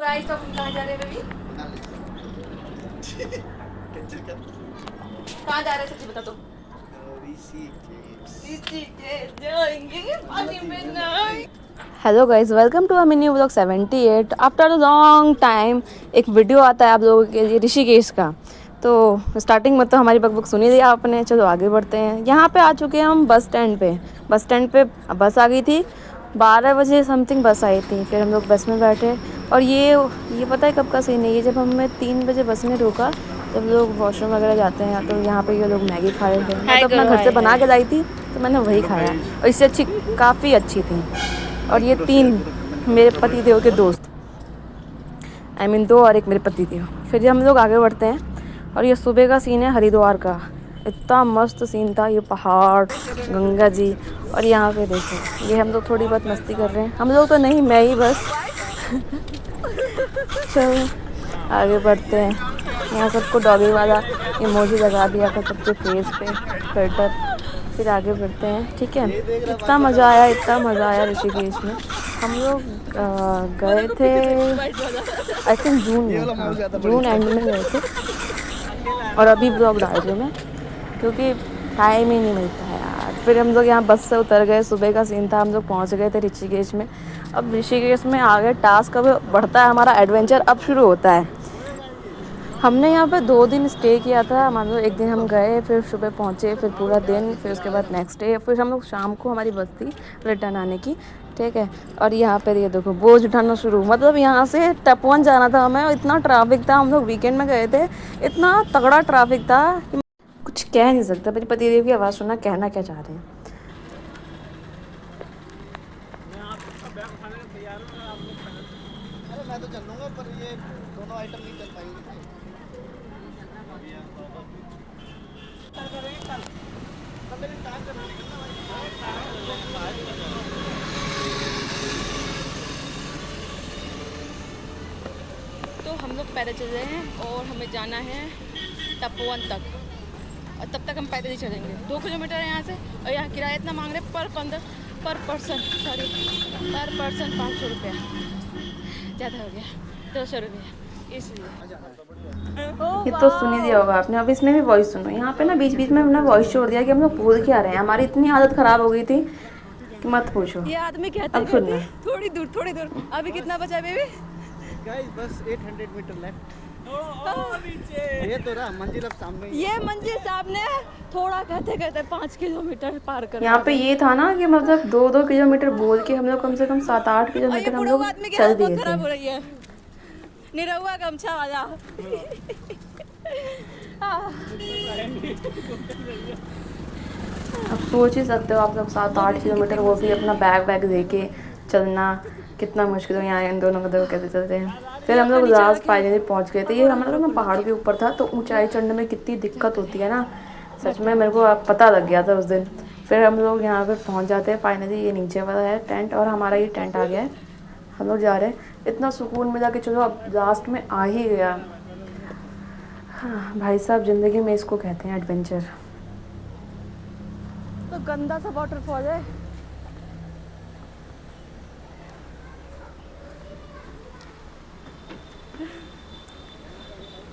Guys, अब हम कहाँ जा रहे हैं बेबी? कहाँ जा रहे हैं सच्ची बता तो। ऋषिकेश जाएंगे पानी में नहाएंगे। Hello guys, welcome to a mini vlog 78। After a long time एक वीडियो आता है आप लोगों के लिए ऋषिकेश का। तो स्टार्टिंग में तो हमारी बकबक सुनी दी आपने, चलो आगे बढ़ते हैं। यहाँ पे आ चुके हैं हम बस स्टैंड पे। बस स्टैंड पे बस आ गई थी, 12 बजे समथिंग बस आई थी। फिर हम लोग बस में बैठे और ये पता है कब का सीन है ये, जब हमें 3 बजे बस ने रोका, जब लोग वॉशरूम वगैरह जाते हैं तो यहाँ पे ये लोग मैगी खा रहे थे। मैं तो अपना घर से बना के लाई थी तो मैंने वही खाया और इससे अच्छी, काफ़ी अच्छी थी। और ये 3 मेरे पति देव के दोस्त, आई मीन 2 और एक मेरे पति देव। फिर हम लोग आगे बढ़ते हैं और ये सुबह का सीन है हरिद्वार का। इतना मस्त सीन था, ये पहाड़, गंगा जी, और यहाँ पे देखो ये हम लोग थोड़ी बहुत मस्ती कर रहे हैं। हम लोग तो नहीं, मैं ही बस। चलो आगे बढ़ते हैं। यहाँ सबको डॉगी वाला इमोजी लगा दिया था सबके फेस पे, फिल्टर। फिर आगे बढ़ते हैं, ठीक है। इतना मज़ा आया, इतना मज़ा आया ऋषिकेश में। हम लोग गए थे आई थिंक जून में, हाँ जून एंड में गए थे। और अभी ब्लॉग डाल रही हूँ मैं क्योंकि टाइम ही नहीं मिलता है यार। फिर हम लोग यहाँ बस से उतर गए, सुबह का सीन था, हम लोग पहुँच गए थे ऋषिकेश में। अब ऋषिकेश में आगे टास्क अब बढ़ता है, हमारा एडवेंचर अब शुरू होता है। हमने यहाँ पे 2 दिन स्टे किया था। मान लो एक दिन हम गए, फिर सुबह पहुँचे, फिर पूरा दिन, फिर उसके बाद नेक्स्ट डे, फिर हम लोग शाम को, हमारी बस थी रिटर्न आने की, ठीक है। और यहाँ पे ये देखो बोझ उठाना शुरू, मतलब यहाँ से टपवन जाना था हमें, इतना ट्रैफिक था। हम लोग वीकेंड में गए थे, इतना तगड़ा ट्रैफिक था कि कुछ कह नहीं सकता। मेरे पतिदेव की आवाज़ सुना, कहना क्या चाह रहे हैं। अरे मैं तो चल लूंगा पर ये दोनों आइटम नहीं चल पाएंगे। तो हम लोग पैदल चल रहे हैं और हमें जाना है तपोवन तक, और तब तक हम पैदल ही चलेंगे। 2 किलोमीटर है यहाँ से, और यहाँ किराया इतना मांग रहे हैं पर पर्सन 500 रुपया, ज़्यादा हो गया, 200 रुपया इसलिए। ये तो सुन ही दिया होगा आपने। अब इसमें भी वॉइस सुनो, यहाँ पे ना बीच बीच में हमने वॉइस छोड़ दिया कि हम लोग बोल क्या रहे हैं। हमारी इतनी आदत ख़राब हो गई थी कि मत पूछो। ये आदमी कहते अब सुनना, थोड़ी दूर अभी कितना बचा है बेबी? गाइस बस 800 मीटर लेफ्ट। ये तो रहा मंजिल, अब सामने ही ये मंजिल सामने, थोड़ा कहते कहते 5 किलोमीटर पार कर। यहाँ पे ये था ना कि मतलब 2-2 किलोमीटर बोल के हम लोग कम से कम 7-8 किलोमीटर हम लोग चल दिए थे। हो रही है निरहुआ गमछा वाला। अब सोच ही सकते हो आप लोग 7-8 किलोमीटर, वो भी अपना बैग लेके चलना कितना मुश्किल है। यहाँ इन दोनों को देखो कैसे चलते हैं। फिर हम लोग लास्ट फाइनली पहुँच गए थे। ये हमारा लोग ना पहाड़ के ऊपर था, तो ऊंचाई चढ़ने में कितनी दिक्कत होती है ना, सच में मेरे को पता लग गया था उस दिन। फिर हम लोग यहाँ पे पहुँच जाते हैं फाइनली। ये नीचे वाला है टेंट और हमारा ये टेंट आ गया है। हम लोग जा रहे हैं, इतना सुकून मिला कि चलो अब लास्ट में आ ही गया। हाँ भाई साहब, ज़िंदगी में इसको कहते हैं एडवेंचर। तो गंदा सा वाटरफॉल है।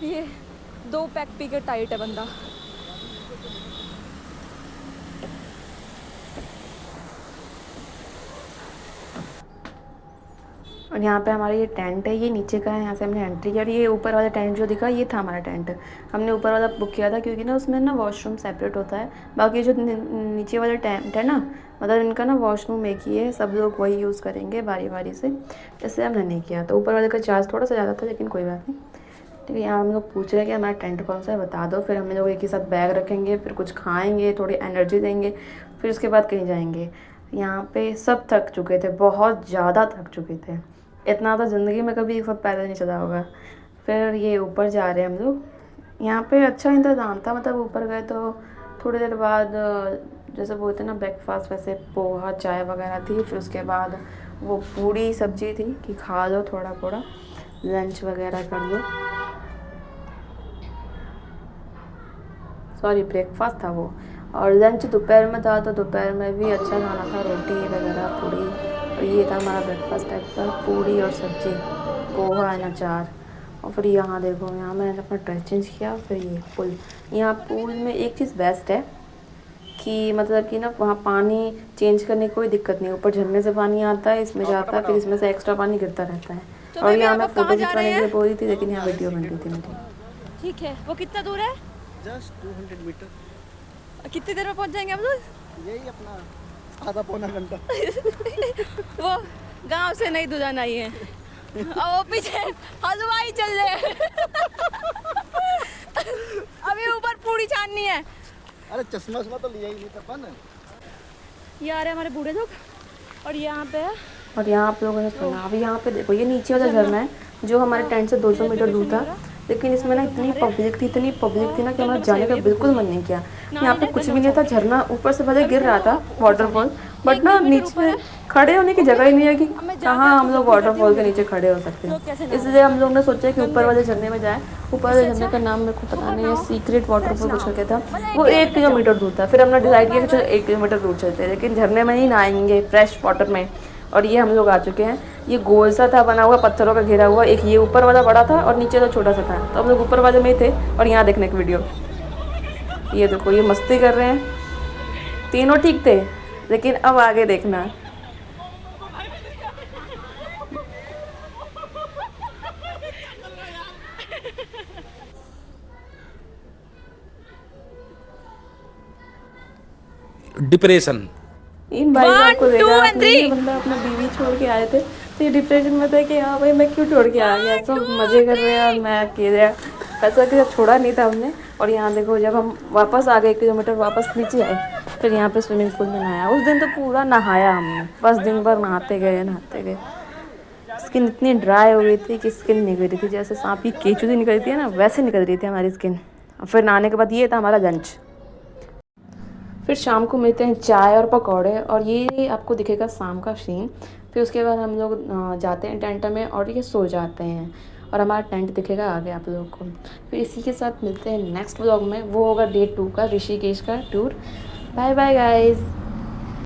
ये 2 पैक पी के टाइट है बंदा। और यहाँ पे हमारा ये टेंट है, ये नीचे का है, यहाँ से हमने एंट्री किया। और ये ऊपर वाला टेंट जो दिखा, ये था हमारा टेंट। हमने ऊपर वाला बुक किया था क्योंकि ना उसमें ना वॉशरूम सेपरेट होता है। बाकी जो नीचे वाला टेंट है ना, मतलब इनका ना वॉशरूम एक ही है, सब लोग वही यूज़ करेंगे बारी बारी से, इसलिए हमने नहीं किया। तो ऊपर वाले का चार्ज थोड़ा सा ज़्यादा था, लेकिन कोई बात नहीं, ठीक है। यहाँ हम लोग पूछ रहे हैं कि हमारा टेंट कौन सा है, बता दो। फिर हम लोग एक ही साथ बैग रखेंगे, फिर कुछ खाएँगे, थोड़ी एनर्जी देंगे, फिर उसके बाद कहीं जाएँगे। यहाँ पे सब थक चुके थे, बहुत ज़्यादा थक चुके थे। इतना तो ज़िंदगी में कभी एक साथ पैदल नहीं चला होगा। फिर ये ऊपर जा रहे हैं हम लोग। यहाँ पे अच्छा इंतज़ाम था, मतलब ऊपर गए तो थोड़ी देर बाद जैसे बोलते हैं ना ब्रेकफास्ट, वैसे पोहा चाय वगैरह थी। फिर उसके बाद वो पूड़ी सब्जी थी कि खा लो थोड़ा थोड़ा, लंच वगैरह कर लो। सॉरी ब्रेकफास्ट था वो। और लंच दोपहर में था, तो दोपहर में भी अच्छा खाना था, रोटी वगैरह पूड़ी। और ये था हमारा ब्रेकफास्ट टाइप का, पूड़ी और सब्जी, पोहा एंड अचार। और फिर यहाँ देखो, यहाँ मैंने अपना ड्रेस चेंज किया। फिर ये पुल, यहाँ पुल में एक चीज़ बेस्ट है कि मतलब कि ना वहाँ पानी चेंज करने की कोई दिक्कत नहीं। ऊपर झरने से पानी आता है, इसमें जाता है, फिर इसमें से एक्स्ट्रा पानी गिरता रहता है। तो और बेबी, यहाँ आप मैं अब कहाँ फ़ोटो जा खिंचवाने रहे के लिए हैं? बोल रही थी, लेकिन यहाँ वीडियो बन रही थी मेरी। ठीक है, वो कितना दूर है? Just 200 metre. कितनी देर में पहुंच जाएंगे हम लोग? यही अपना आधा पौना घंटा। वो गांव से नहीं दुल्हन आई है और वो पीछे हलवाई चल रहे अभी ऊपर पूरी छाननी है। अरे चश्मा तो लिया ही नहीं था अपन। ये आ रहे हमारे बूढ़े लोग और यहाँ पे है। और यहाँ आप लोगों ने सुना, अभी यहाँ पे देखो, ये नीचे वाला झरना है जो हमारे टेंट से 200 मीटर दूर था, लेकिन इसमें ना इतनी पब्लिक थी ना कि हमारा जाने का बिल्कुल मन नहीं किया। यहाँ पे कुछ भी नहीं था, झरना ऊपर से भले गिर रहा था, वाटरफॉल, बट ना नीचे खड़े होने की जगह ही नहीं है कि कहाँ हम लोग वाटरफॉल के नीचे खड़े हो सकते हैं। इसलिए हम लोग ने सोचा कि ऊपर वाले झरने में जाए। ऊपर वाले झरने का नाम मेरे को पता नहीं है, सीक्रेट वाटरफॉल कुछ करके था, वो 1 किलोमीटर दूर था। फिर हमने डिसाइड किया कि चलो 1 किलोमीटर दूर चलते हैं, लेकिन झरने में ही नहाएंगे फ्रेश वाटर में। और ये हम लोग आ चुके हैं। ये गोल सा था बना हुआ, पत्थरों का घेरा हुआ। एक ये ऊपर वाला बड़ा था और नीचे तो छोटा सा था, तो हम लोग ऊपर वाले में ही थे। और यहाँ देखने की वीडियो, ये देखो, ये मस्ती कर रहे हैं। तीनों ठीक थे, लेकिन अब आगे देखना। डिप्रेशन। इन भाई साहब को 1, 2 देखा and आपने, 3 ये बंदा अपना बीवी छोड़ के आए थे, तो ये डिप्रेशन में था कि हाँ भाई मैं क्यों छोड़ के आ गया। सब मज़े कर रहे हैं और मैं अकेले, ऐसा कि छोड़ा नहीं था हमने। और यहाँ देखो, जब हम वापस आ गए 1 किलोमीटर वापस नीचे आए, फिर यहाँ पे स्विमिंग पूल में नहाया। उस दिन तो पूरा नहाया हमने, बस दिन भर नहाते गए। स्किन इतनी ड्राई हो गई थी कि स्किन निकल रही थी, जैसे सांप की केचुली निकलती है ना, वैसे निकल रही थी हमारी स्किन। फिर नहाने के बाद ये था हमारा लंच। फिर शाम को मिलते हैं चाय और पकौड़े, और ये आपको दिखेगा शाम का सीन। फिर उसके बाद हम लोग जाते हैं टेंट में और ये सो जाते हैं, और हमारा टेंट दिखेगा आगे आप लोगों को। फिर इसी के साथ मिलते हैं नेक्स्ट व्लॉग में, वो होगा डे 2 का, ऋषिकेश का टूर। Bye bye guys.